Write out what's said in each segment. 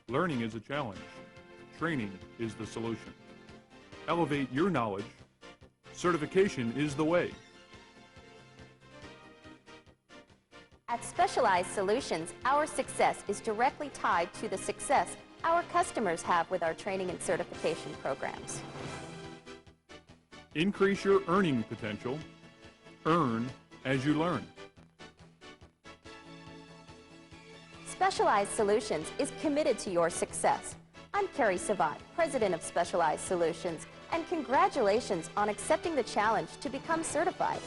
Learning is a challenge. Training is the solution. Elevate your knowledge. Certification is the way. At Specialized Solutions, our success is directly tied to the success our customers have with our training and certification programs. Increase your earning potential. Earn as you learn. Specialized Solutions is committed to your success. I'm Carrie Savat, President of Specialized Solutions, and congratulations on accepting the challenge to become certified.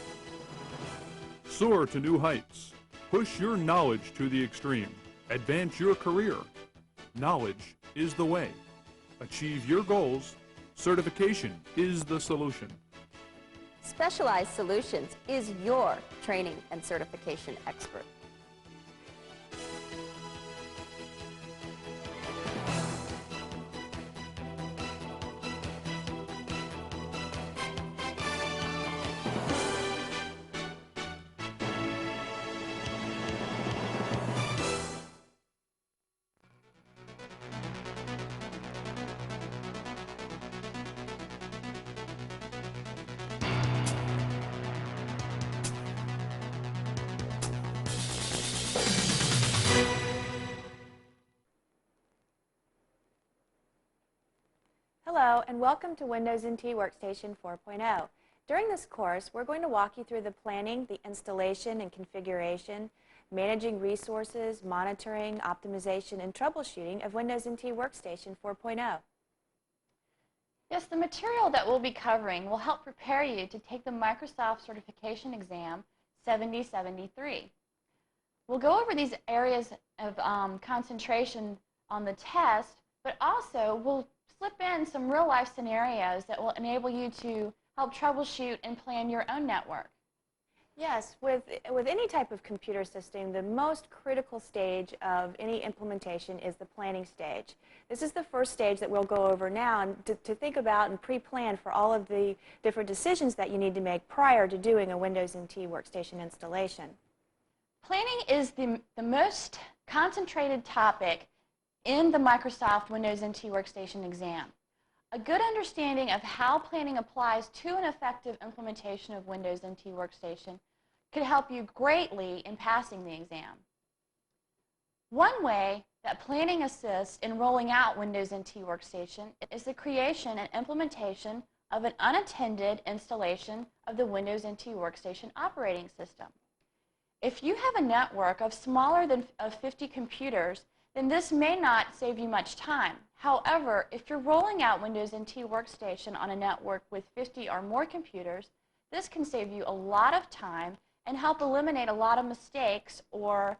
Soar to new heights. Push your knowledge to the extreme. Advance your career. Knowledge is the way. Achieve your goals. Certification is the solution. Specialized Solutions is your training and certification expert. Hello, and welcome to Windows NT Workstation 4.0. During this course, we're going to walk you through the planning, the installation and configuration, managing resources, monitoring, optimization, and troubleshooting of Windows NT Workstation 4.0. Yes, the material that we'll be covering will help prepare you to take the Microsoft Certification Exam 7073. We'll go over these areas of concentration on the test, but also we'll slip in some real-life scenarios that will enable you to help troubleshoot and plan your own network. Yes, with any type of computer system, the most critical stage of any implementation is the planning stage. This is the first stage that we'll go over now, and to think about and pre-plan for all of the different decisions that you need to make prior to doing a Windows NT Workstation installation. Planning is the most concentrated topic in the Microsoft Windows NT Workstation exam. A good understanding of how planning applies to an effective implementation of Windows NT Workstation could help you greatly in passing the exam. One way that planning assists in rolling out Windows NT Workstation is the creation and implementation of an unattended installation of the Windows NT Workstation operating system. If you have a network of smaller than 50 computers, then this may not save you much time. However, if you're rolling out Windows NT Workstation on a network with 50 or more computers, this can save you a lot of time and help eliminate a lot of mistakes or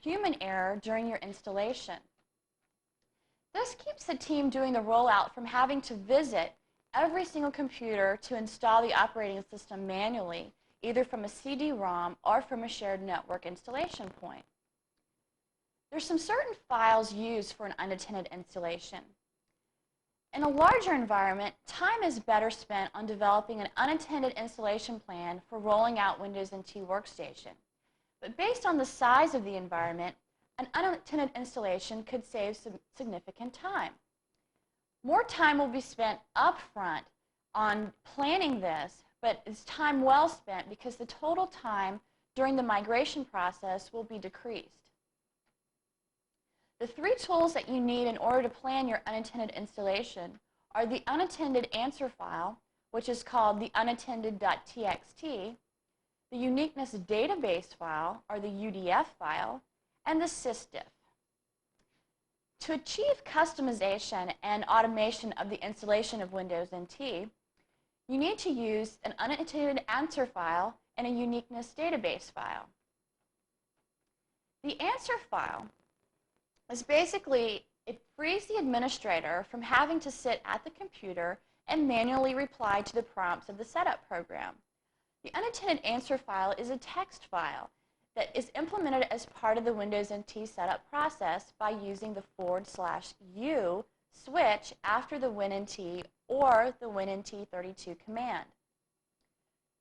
human error during your installation. This keeps the team doing the rollout from having to visit every single computer to install the operating system manually, either from a CD-ROM or from a shared network installation point. There's some certain files used for an unattended installation. In a larger environment, time is better spent on developing an unattended installation plan for rolling out Windows NT Workstation. But based on the size of the environment, an unattended installation could save some significant time. More time will be spent upfront on planning this, but it's time well spent because the total time during the migration process will be decreased. The three tools that you need in order to plan your unattended installation are the unattended answer file, which is called the unattended.txt, the uniqueness database file, or the UDF file, and the sysdiff. To achieve customization and automation of the installation of Windows NT, you need to use an unattended answer file and a uniqueness database file. The answer file is basically, it frees the administrator from having to sit at the computer and manually reply to the prompts of the setup program. The unattended answer file is a text file that is implemented as part of the Windows NT setup process by using the /u switch after the WinNT or the WinNT32 command.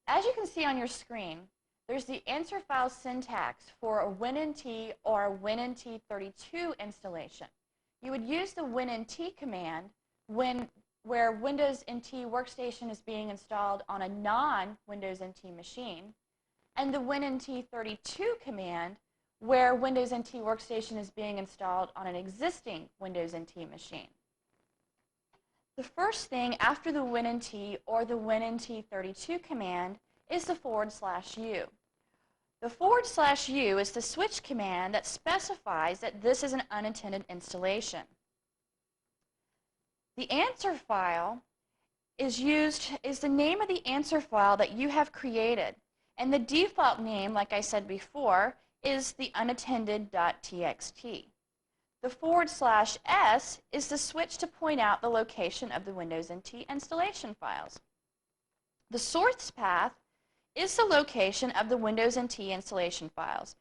As you can see on your screen, there's the answer file syntax for a WinNT or WinNT32 installation. you would use the WinNT command where Windows NT Workstation is being installed on a non-Windows NT machine, and the WinNT32 command where Windows NT Workstation is being installed on an existing Windows NT machine. The first thing after the WinNT or the WinNT32 command is the /U. The /U is the switch command that specifies that this is an unintended installation. The answer file is the name of the answer file that you have created, and the default name, like I said before, is the unattended.txt. The /S is the switch to point out the location of the Windows NT installation files. The source path is the location of the Windows NT installation files.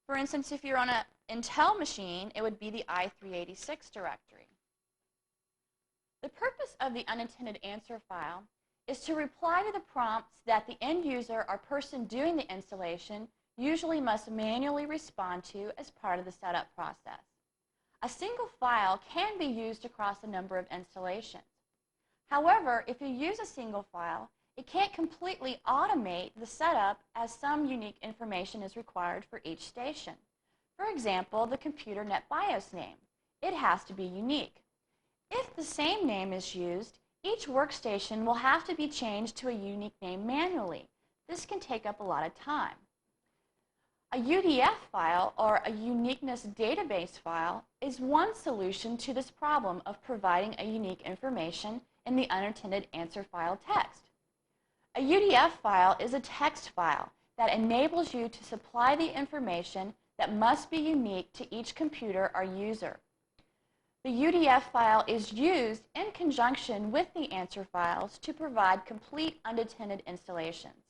For instance, if you're on an Intel machine, it would be the i386 directory. The purpose of the unattended answer file is to reply to the prompts that the end user or person doing the installation usually must manually respond to as part of the setup process. A single file can be used across a number of installations. However, if you use a single file, it can't completely automate the setup as some unique information is required for each station. For example, the computer NetBIOS name. It has to be unique. If the same name is used, each workstation will have to be changed to a unique name manually. This can take up a lot of time. A UDF file, or a uniqueness database file, is one solution to this problem of providing a unique information in the unattended answer file text. A UDF file is a text file that enables you to supply the information that must be unique to each computer or user. The UDF file is used in conjunction with the answer files to provide complete unattended installations.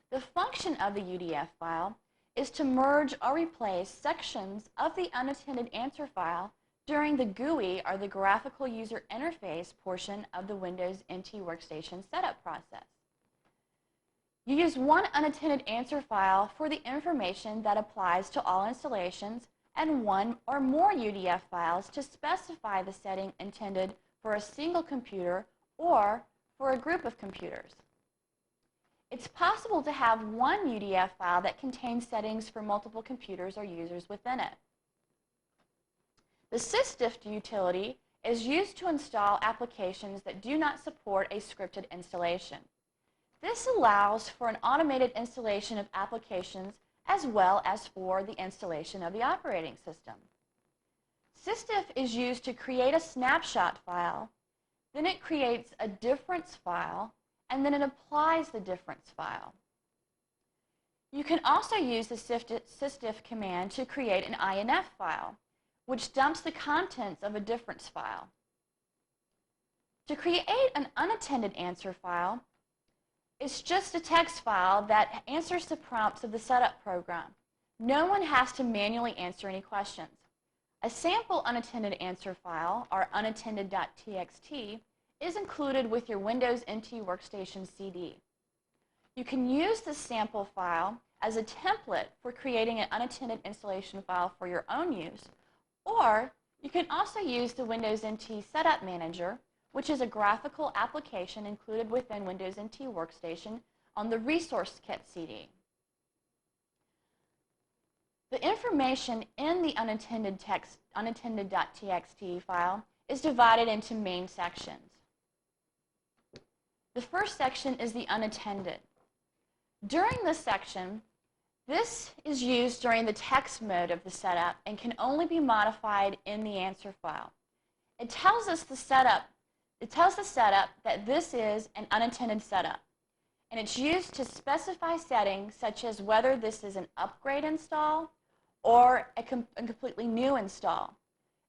The function of the UDF file is to merge or replace sections of the unattended answer file during the GUI, or the Graphical User Interface, portion of the Windows NT Workstation setup process. You use one unattended answer file for the information that applies to all installations, and one or more UDF files to specify the setting intended for a single computer or for a group of computers. It's possible to have one UDF file that contains settings for multiple computers or users within it. The sysdiff utility is used to install applications that do not support a scripted installation. This allows for an automated installation of applications as well as for the installation of the operating system. Sysdiff is used to create a snapshot file, then it creates a difference file, and then it applies the difference file. You can also use the sysdiff command to create an INF file, which dumps the contents of a difference file. To create an unattended answer file, it's just a text file that answers the prompts of the setup program. No one has to manually answer any questions. A sample unattended answer file, or unattended.txt, is included with your Windows NT Workstation CD. You can use this sample file as a template for creating an unattended installation file for your own use, or you can also use the Windows NT Setup Manager, which is a graphical application included within Windows NT Workstation on the Resource Kit CD. The information in the unattended.txt file is divided into main sections. The first section is the unattended. During this section, this is used during the text mode of the setup and can only be modified in the answer file. It tells the setup that this is an unattended setup, and it's used to specify settings such as whether this is an upgrade install or a completely new install.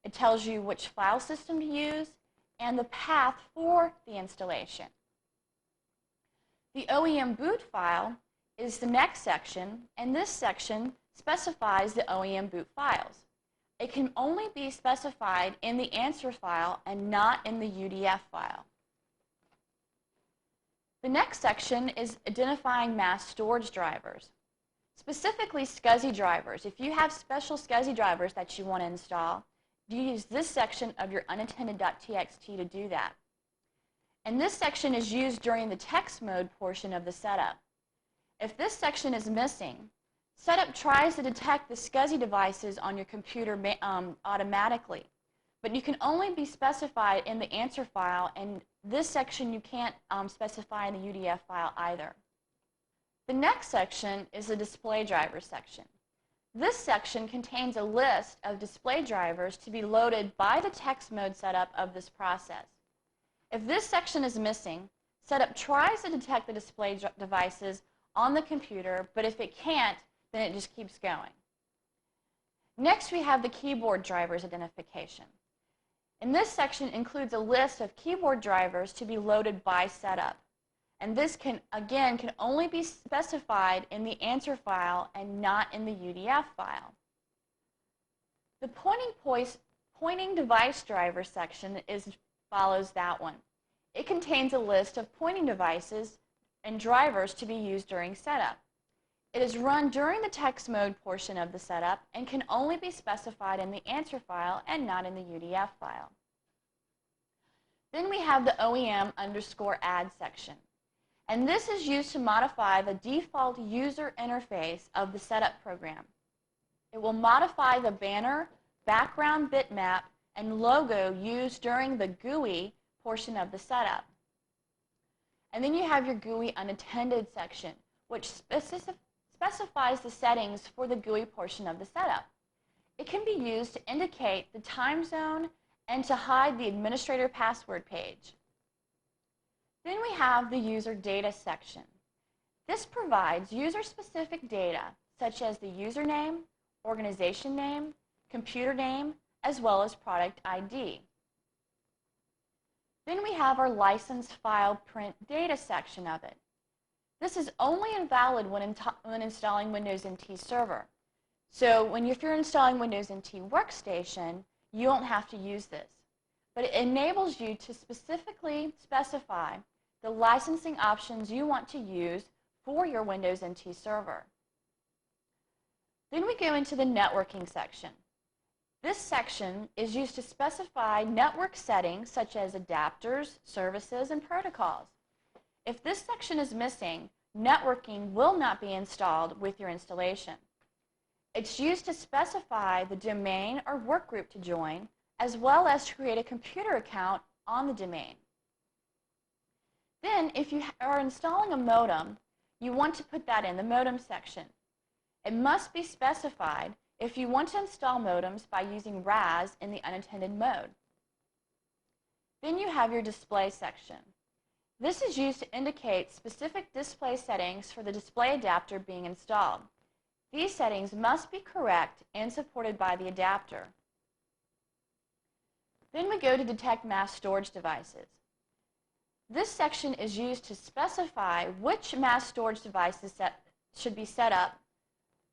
It tells you which file system to use and the path for the installation. The OEM boot file is the next section, and this section specifies the OEM boot files. It can only be specified in the answer file and not in the UDF file. The next section is identifying mass storage drivers, specifically SCSI drivers. If you have special SCSI drivers that you want to install, you use this section of your unattended.txt to do that. And this section is used during the text mode portion of the setup. If this section is missing, setup tries to detect the SCSI devices on your computer automatically, but you can only be specified in the answer file, and this section you can't specify in the UDF file either. The next section is the display driver section. This section contains a list of display drivers to be loaded by the text mode setup of this process. If this section is missing, setup tries to detect the display devices on the computer, but if it can't, then it just keeps going. Next, we have the keyboard drivers identification. And this section includes a list of keyboard drivers to be loaded by setup. And this can only be specified in the answer file and not in the UDF file. The pointing device driver section follows that one. It contains a list of pointing devices and drivers to be used during setup. It is run during the text mode portion of the setup and can only be specified in the answer file and not in the UDF file. Then we have the OEM_add section. And this is used to modify the default user interface of the setup program. It will modify the banner, background bitmap, and logo used during the GUI portion of the setup. And then you have your GUI unattended section, which specifies the settings for the GUI portion of the setup. It can be used to indicate the time zone and to hide the administrator password page. Then we have the user data section. This provides user-specific data such as the username, organization name, computer name, as well as product ID. Then we have our license file print data section of it. This is only invalid when installing Windows NT Server. So if you're installing Windows NT Workstation, you won't have to use this. But it enables you to specifically specify the licensing options you want to use for your Windows NT Server. Then we go into the networking section. This section is used to specify network settings such as adapters, services, and protocols. If this section is missing, networking will not be installed with your installation. It's used to specify the domain or workgroup to join, as well as to create a computer account on the domain. Then, if you are installing a modem, you want to put that in the modem section. It must be specified if you want to install modems by using RAS in the unattended mode. Then you have your display section. This is used to indicate specific display settings for the display adapter being installed. These settings must be correct and supported by the adapter. Then we go to detect mass storage devices. This section is used to specify which mass storage devices should be set up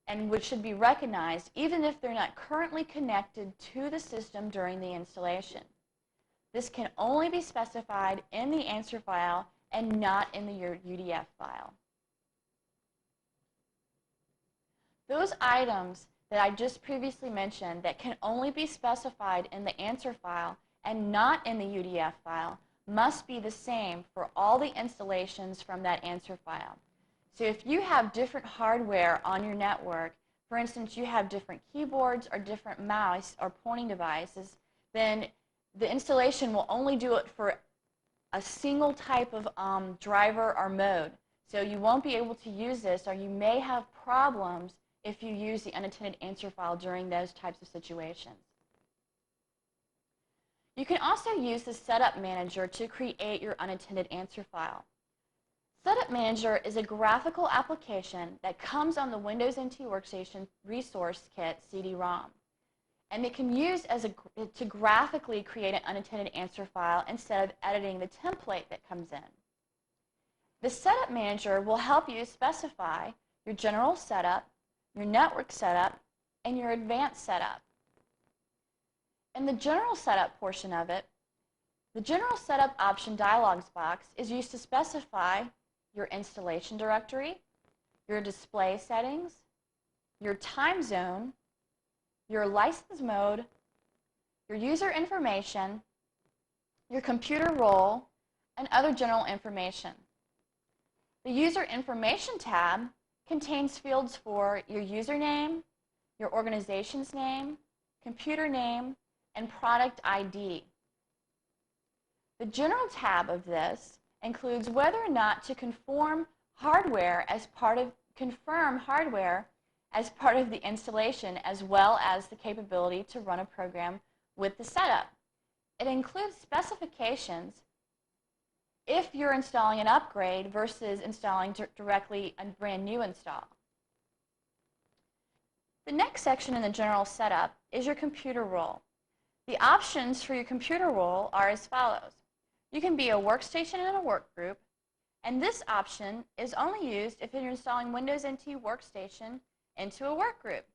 and which should be recognized even if they're not currently connected to the system during the installation. This can only be specified in the answer file and not in the UDF file. Those items that I just previously mentioned that can only be specified in the answer file and not in the UDF file must be the same for all the installations from that answer file. So if you have different hardware on your network, for instance, you have different keyboards or different mouse or pointing devices, then the installation will only do it for a single type of driver or mode. So you won't be able to use this, or you may have problems if you use the unattended answer file during those types of situations. You can also use the Setup Manager to create your unattended answer file. Setup Manager is a graphical application that comes on the Windows NT Workstation Resource Kit CD-ROM. And it can use to graphically create an unattended answer file instead of editing the template that comes in. The Setup Manager will help you specify your general setup, your network setup, and your advanced setup. In the general setup portion of it, the general setup option dialog box is used to specify your installation directory, your display settings, your time zone, your license mode, your user information, your computer role, and other general information. The User Information tab contains fields for your username, your organization's name, computer name, and product ID. The General tab of this includes whether or not to confirm hardware as part of the installation, as well as the capability to run a program with the setup. It includes specifications if you're installing an upgrade versus installing directly a brand new install. The next section in the general setup is your computer role. The options for your computer role are as follows. You can be a workstation in a work group, and this option is only used if you're installing Windows NT Workstation into a work group.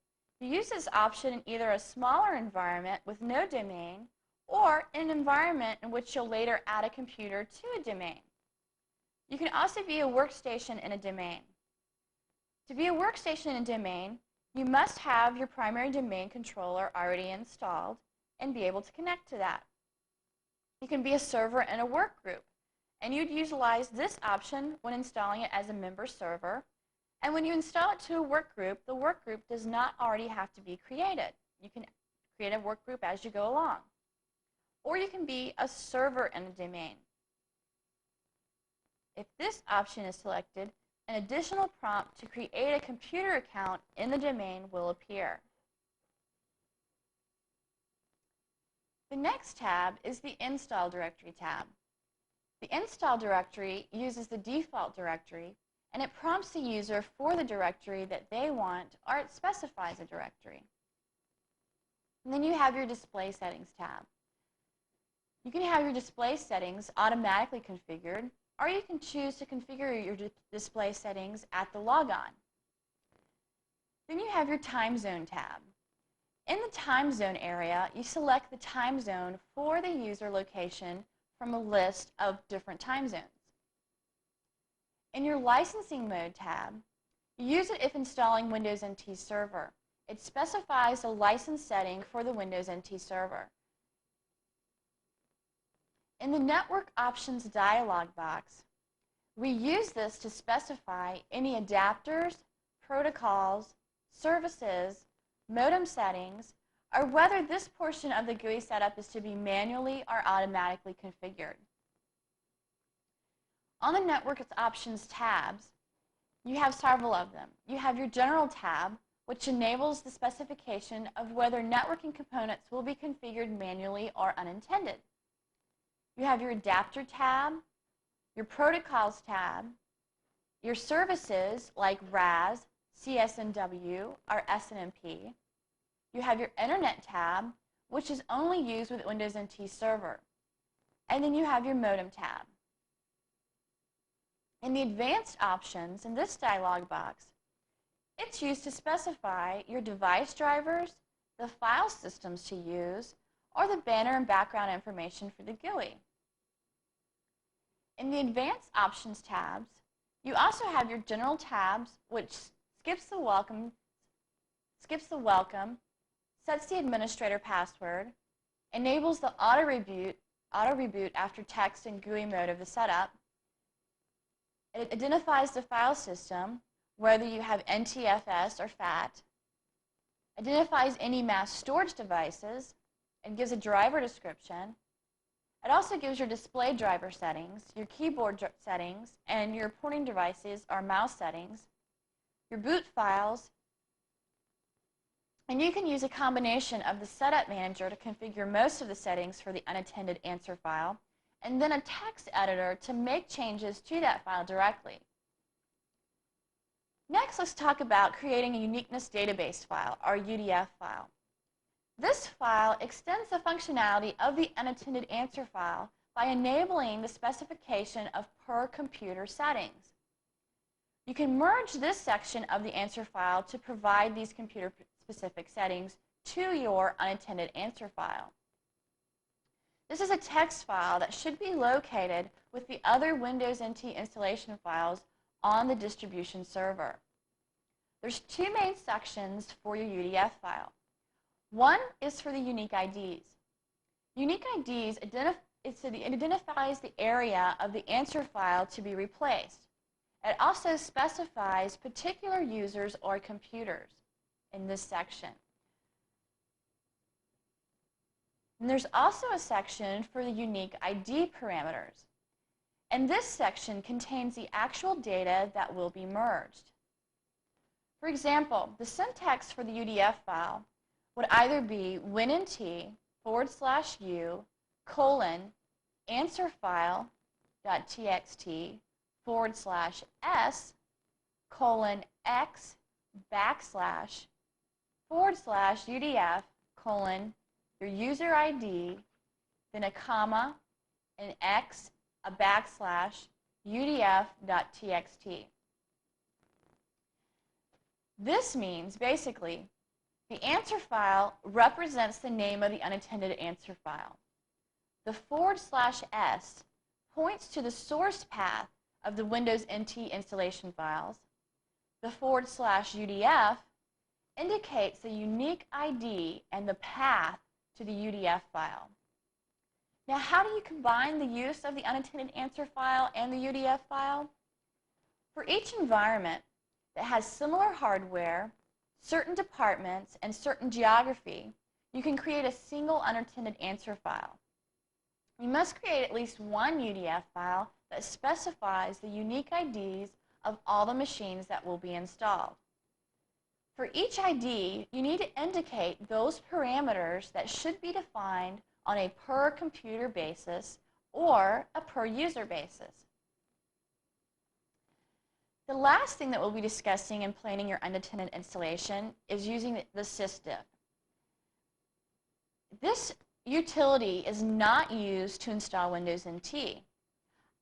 You use this option in either a smaller environment with no domain or in an environment in which you'll later add a computer to a domain. You can also be a workstation in a domain. To be a workstation in a domain, you must have your primary domain controller already installed and be able to connect to that. You can be a server in a work group, and you'd utilize this option when installing it as a member server. And when you install it to a work group, the work group does not already have to be created. You can create a work group as you go along. Or you can be a server in a domain. If this option is selected, an additional prompt to create a computer account in the domain will appear. The next tab is the Install Directory tab. The Install Directory uses the default directory, and it prompts the user for the directory that they want, or it specifies a directory. And then you have your Display Settings tab. You can have your display settings automatically configured, or you can choose to configure your display settings at the logon. Then you have your Time Zone tab. In the Time Zone area, you select the time zone for the user location from a list of different time zones. In your Licensing Mode tab, you use it if installing Windows NT Server. It specifies a license setting for the Windows NT Server. In the Network Options dialog box, we use this to specify any adapters, protocols, services, modem settings, or whether this portion of the GUI setup is to be manually or automatically configured. On the Network Options tabs, you have several of them. You have your General tab, which enables the specification of whether networking components will be configured manually or unintended. You have your Adapter tab, your Protocols tab, your services like RAS, CSNW, or SNMP. You have your Internet tab, which is only used with Windows NT Server. And then you have your Modem tab. In the Advanced Options, in this dialog box, it's used to specify your device drivers, the file systems to use, or the banner and background information for the GUI. In the Advanced Options tabs, you also have your General tabs, which skips the welcome, sets the administrator password, enables the auto reboot after text and GUI mode of the setup. It identifies the file system, whether you have NTFS or FAT, identifies any mass storage devices, and gives a driver description. It also gives your display driver settings, your keyboard settings, and your pointing devices or mouse settings, your boot files, and you can use a combination of the Setup Manager to configure most of the settings for the unattended answer file, and then a text editor to make changes to that file directly. Next, let's talk about creating a uniqueness database file, or UDF file. This file extends the functionality of the unattended answer file by enabling the specification of per computer settings. You can merge this section of the answer file to provide these computer-specific settings to your unattended answer file. This is a text file that should be located with the other Windows NT installation files on the distribution server. There's two main sections for your UDF file. One is for the unique IDs. Unique IDs identifies the area of the answer file to be replaced. It also specifies particular users or computers in this section. And there's also a section for the unique ID parameters. And this section contains the actual data that will be merged. For example, the syntax for the UDF file would either be win_t_x_s/UDF/UDF: your user ID, then a comma, an X, a backslash, UDF.txt. This means, basically, the answer file represents the name of the unattended answer file. The /s points to the source path of the Windows NT installation files. The /UDF indicates the unique ID and the path to the UDF file. Now, how do you combine the use of the unattended answer file and the UDF file? For each environment that has similar hardware, certain departments, and certain geography, you can create a single unattended answer file. You must create at least one UDF file that specifies the unique IDs of all the machines that will be installed. For each ID, you need to indicate those parameters that should be defined on a per computer basis or a per user basis. The last thing that we'll be discussing in planning your unattended installation is using the sysdiff. This utility is not used to install Windows NT.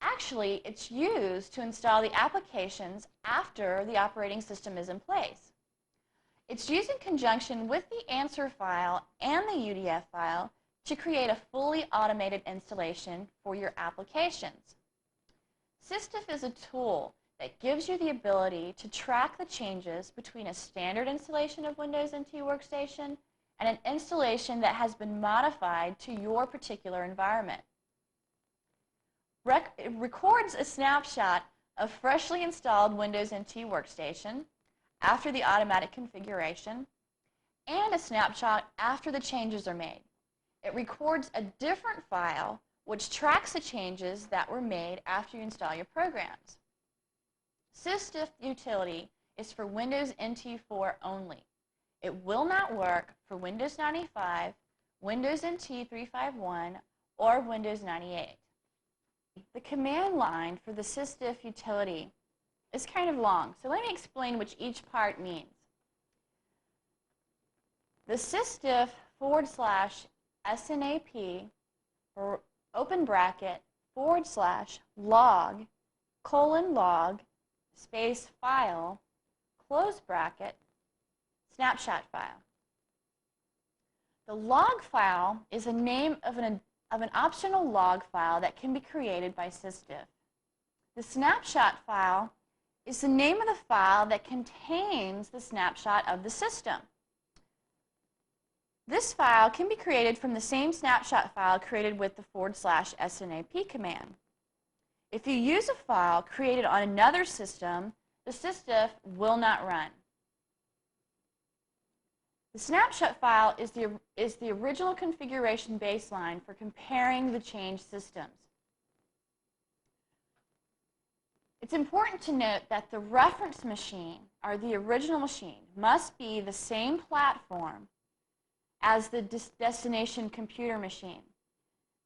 Actually, it's used to install the applications after the operating system is in place. It's used in conjunction with the answer file and the UDF file to create a fully automated installation for your applications. Sysdiff is a tool that gives you the ability to track the changes between a standard installation of Windows NT Workstation and an installation that has been modified to your particular environment. It records a snapshot of freshly installed Windows NT Workstation after the automatic configuration and a snapshot after the changes are made. It records a different file which tracks the changes that were made after you install your programs. Sysdiff utility is for Windows NT 4 only. It will not work for Windows 95, Windows NT 351, or Windows 98. The command line for the Sysdiff utility is kind of long, so let me explain what each part means. The sysdiff /snap or open bracket /log:/log space file close bracket snapshot file. The log file is a name of an optional log file that can be created by Sysdiff. The snapshot file is the name of the file that contains the snapshot of the system. This file can be created from the same snapshot file created with the /snap command. If you use a file created on another system, the Sysdiff will not run. The snapshot file is the original configuration baseline for comparing the changed systems. It's important to note that the reference machine, or the original machine, must be the same platform as the destination computer machine.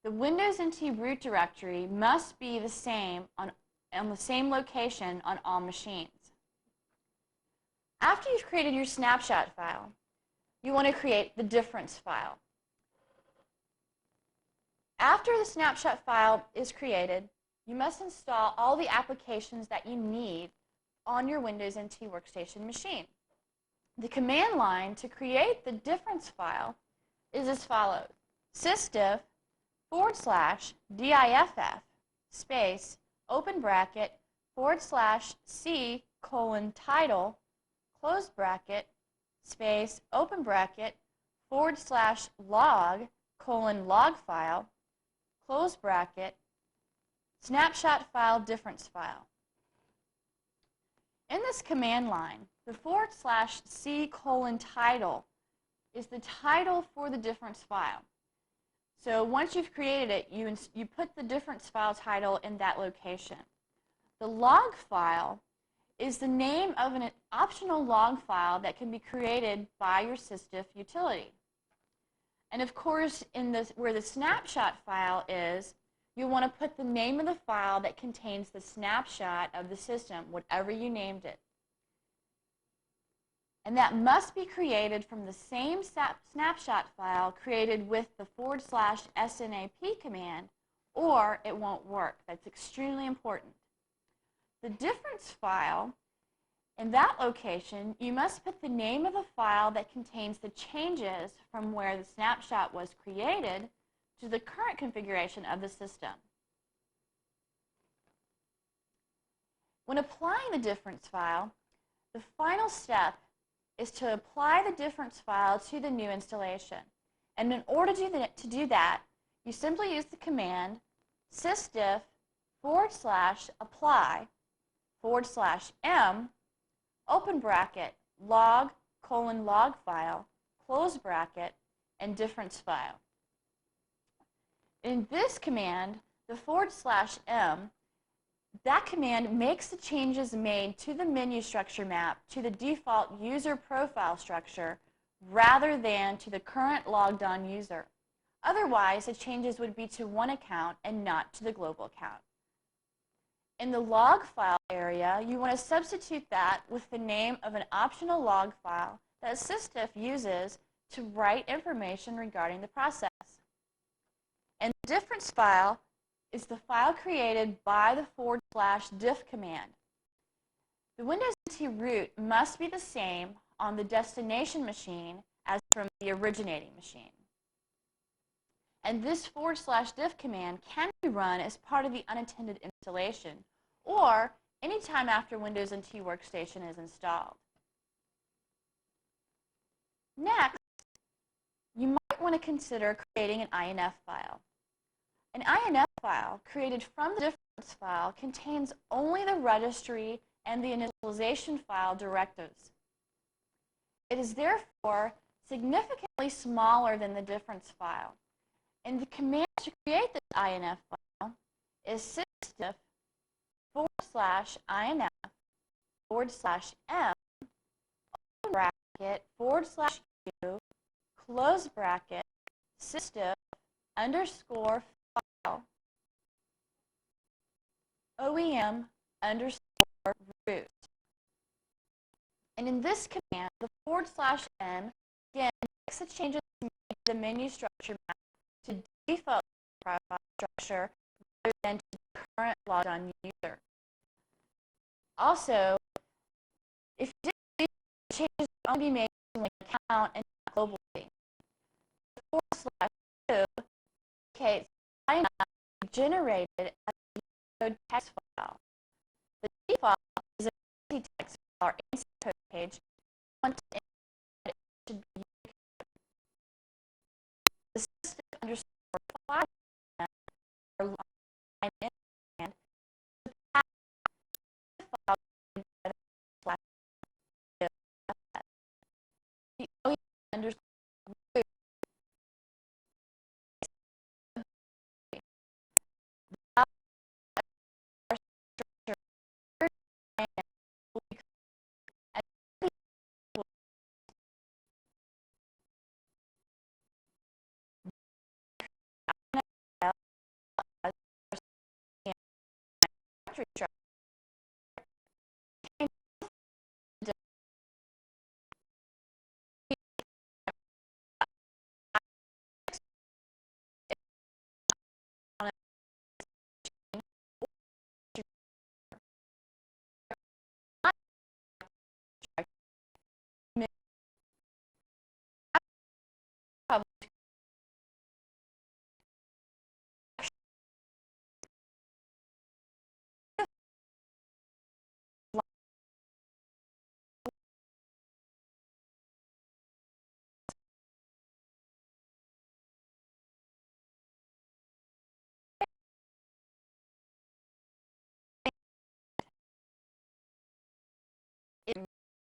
The Windows NT root directory must be the same on the same location on all machines. After you've created your snapshot file, you want to create the difference file. After the snapshot file is created, you must install all the applications that you need on your Windows NT Workstation machine. The command line to create the difference file is as follows: sysdiff /diff space open bracket /c:\title close bracket space open bracket /log log file, close bracket, snapshot file difference file. In this command line, the /c title is the title for the difference file. So once you've created it, you put the difference file title in that location. The log file is the name of an optional log file that can be created by your SysDiff utility. And of course, where the snapshot file is, you want to put the name of the file that contains the snapshot of the system, whatever you named it. And that must be created from the same snapshot file created with the /snap command, or it won't work. That's extremely important. The difference file, in that location, you must put the name of the file that contains the changes from where the snapshot was created to the current configuration of the system. When applying the difference file, the final step is to apply the difference file to the new installation. And in order to do that, you simply use the command sysdiff /apply /m open bracket log file close bracket and difference file. In this command, the /m, that command makes the changes made to the menu structure map to the default user profile structure rather than to the current logged on user. Otherwise, the changes would be to one account and not to the global account. In the log file area, you want to substitute that with the name of an optional log file that SysDiff uses to write information regarding the process. And the difference file is the file created by the /diff command. The Windows NT root must be the same on the destination machine as from the originating machine. And this /diff command can be run as part of the unattended installation or anytime after Windows NT Workstation is installed. Next, you might want to consider creating an INF file. An INF file created from the difference file contains only the registry and the initialization file directives. It is therefore significantly smaller than the difference file. And the command to create this INF file is sysdiff /inf /m open bracket /u close bracket sysdiff _ file OEM _ root. And in this command, the /m again makes the changes to the menu structure map to default profile structure rather than to the current logged on user. Also, if you did these changes only be made to an account and not globally, the /2 indicates INF generated as a code text file. The default is a text file or ANSI code page. Want to it should be the system _file or line in command the path file the OEM _ root structure